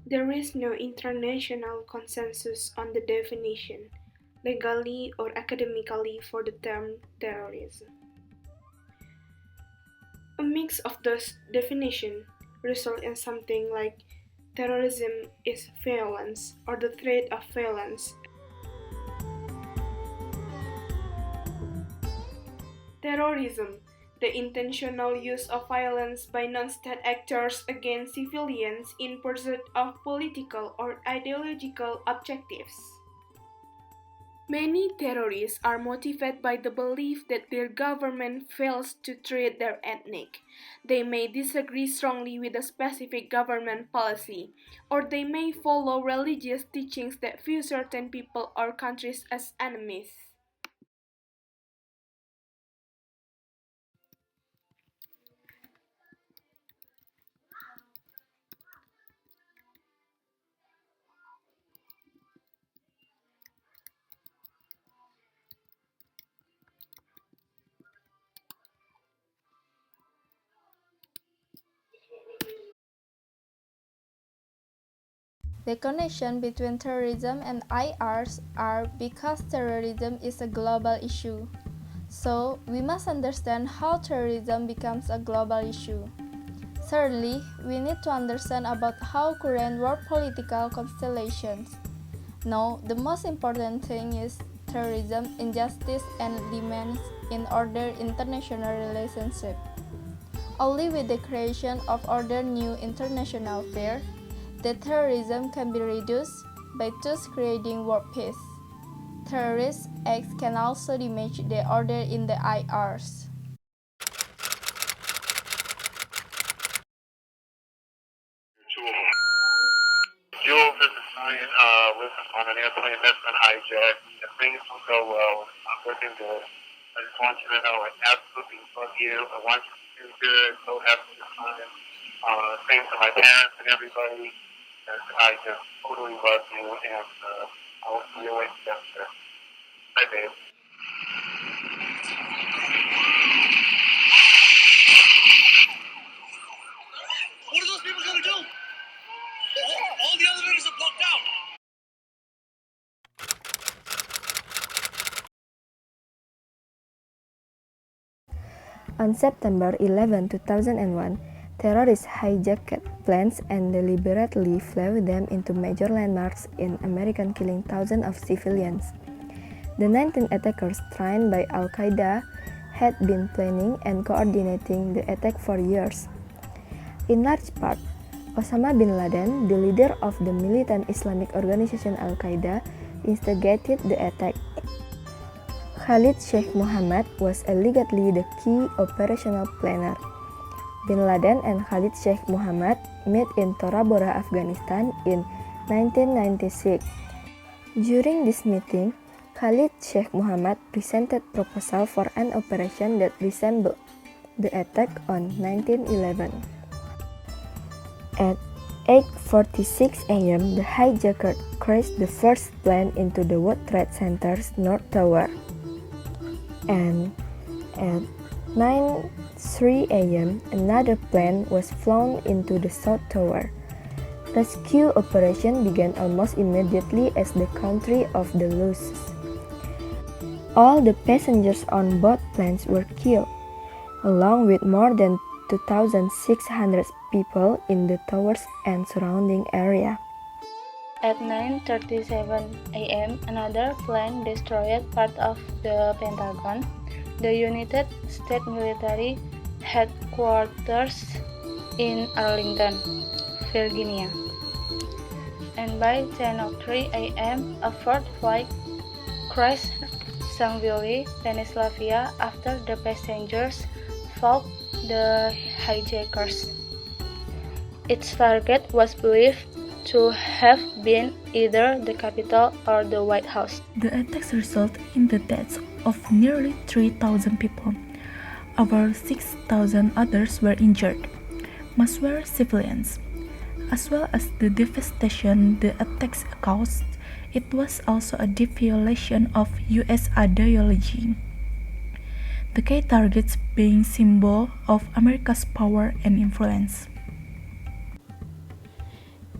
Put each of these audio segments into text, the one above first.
There is no international consensus on the definition, legally or academically, for the term terrorism. A mix of those definitions result in something like terrorism is violence or the threat of violence. Terrorism, the intentional use of violence by non-state actors against civilians in pursuit of political or ideological objectives. Many terrorists are motivated by the belief that their government fails to treat their ethnic. They may disagree strongly with a specific government policy, or they may follow religious teachings that view certain people or countries as enemies. The connection between terrorism and IRs are because terrorism is a global issue. So, we must understand how terrorism becomes a global issue. Thirdly, we need to understand about how current world political constellations. Now, the most important thing is terrorism, injustice, and demands in order international relationship. Only with the creation of other new international fair, the terrorism can be reduced by thus creating world peace. Terrorist acts can also damage the order in the IRs. Jules, this is Ryan. Was on an airplane that's been hijacked. If things don't go well, it's not looking good. I just want you to know I absolutely love you. I want you to do good. So have a good time. Same to my parents and everybody. And I just totally love you, and I'll see you later. Bye, babe. What are those people going to do? All the elevators are blocked out. On September 11, 2001, terrorists hijacked planes and deliberately flew them into major landmarks in America, killing thousands of civilians. The 19 attackers trained by Al-Qaeda had been planning and coordinating the attack for years. In large part, Osama bin Laden, the leader of the militant Islamic organization Al-Qaeda, instigated the attack. Khalid Sheikh Mohammed was allegedly the key operational planner. Bin Laden and Khalid Sheikh Mohammed met in Tora Bora, Afghanistan in 1996. During this meeting, Khalid Sheikh Mohammed presented proposal for an operation that resembled the attack on 1911. At 8:46 a.m., the hijacker crashed the first plane into the World Trade Center's North Tower. And at 9:03 a.m., another plane was flown into the South Tower. Rescue operation began almost immediately as the country of the losses. All the passengers on both planes were killed, along with more than 2,600 people in the towers and surrounding area. At 9:37 a.m., another plane destroyed part of the Pentagon, the United States military headquarters in Arlington, Virginia. And by 10:03 a.m., a fourth flight crashed Sankville, Pennsylvania after the passengers fought the hijackers. Its target was believed to have been either the Capitol or the White House. The attacks resulted in the deaths of nearly 3,000 people. Over 6,000 others were injured. Most were civilians. As well as the devastation the attacks caused, it was also a deep violation of U.S. ideology. The key targets being symbol of America's power and influence.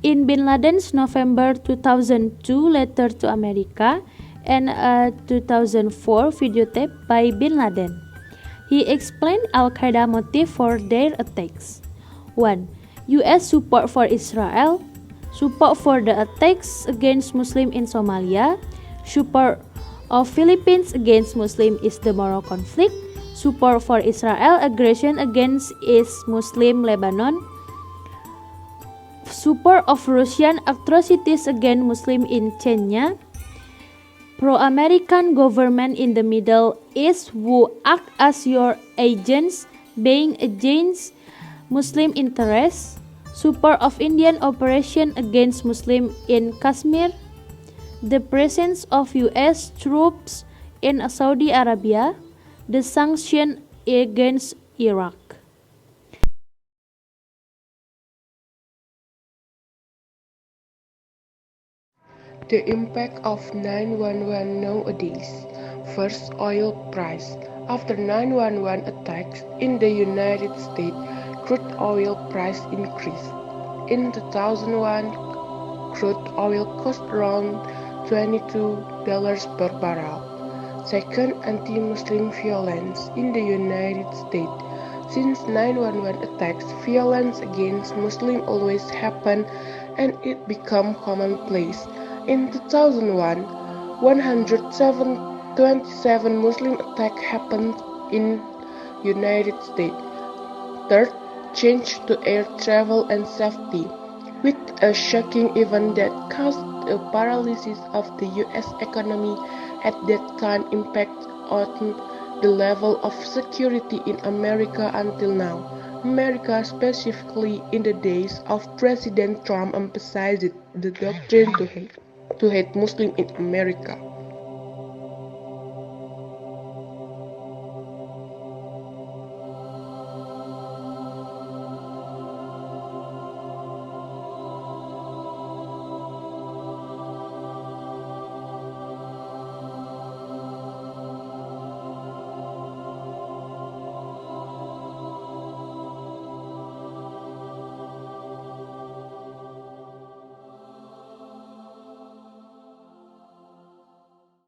In Bin Laden's November 2002 letter to America and a 2004 videotape by Bin Laden, he explained Al-Qaeda motive for their attacks. 1. U.S. support for Israel, support for the attacks against Muslims in Somalia, support of Philippines against Muslims is the Moro conflict, support for Israel aggression against East Muslim Lebanon, support of Russian atrocities against Muslims in Chechnya, pro-American government in the Middle East who act as your agents being against Muslim interests, support of Indian operation against Muslims in Kashmir, the presence of U.S. troops in Saudi Arabia, the sanction against Iraq. The impact of 9/11 nowadays. First, oil price. After 9/11 attacks in the United States, crude oil price increased. In 2001, crude oil cost around $22 per barrel. Second, anti-Muslim violence in the United States. Since 9/11 attacks, violence against Muslims always happen and it became commonplace. In 2001, 127 Muslim attacks happened in United States. Third, change to air travel and safety, with a shocking event that caused a paralysis of the U.S. economy at that time impact on the level of security in America until now. America, specifically in the days of President Trump, emphasized the doctrine to hate Muslims in America.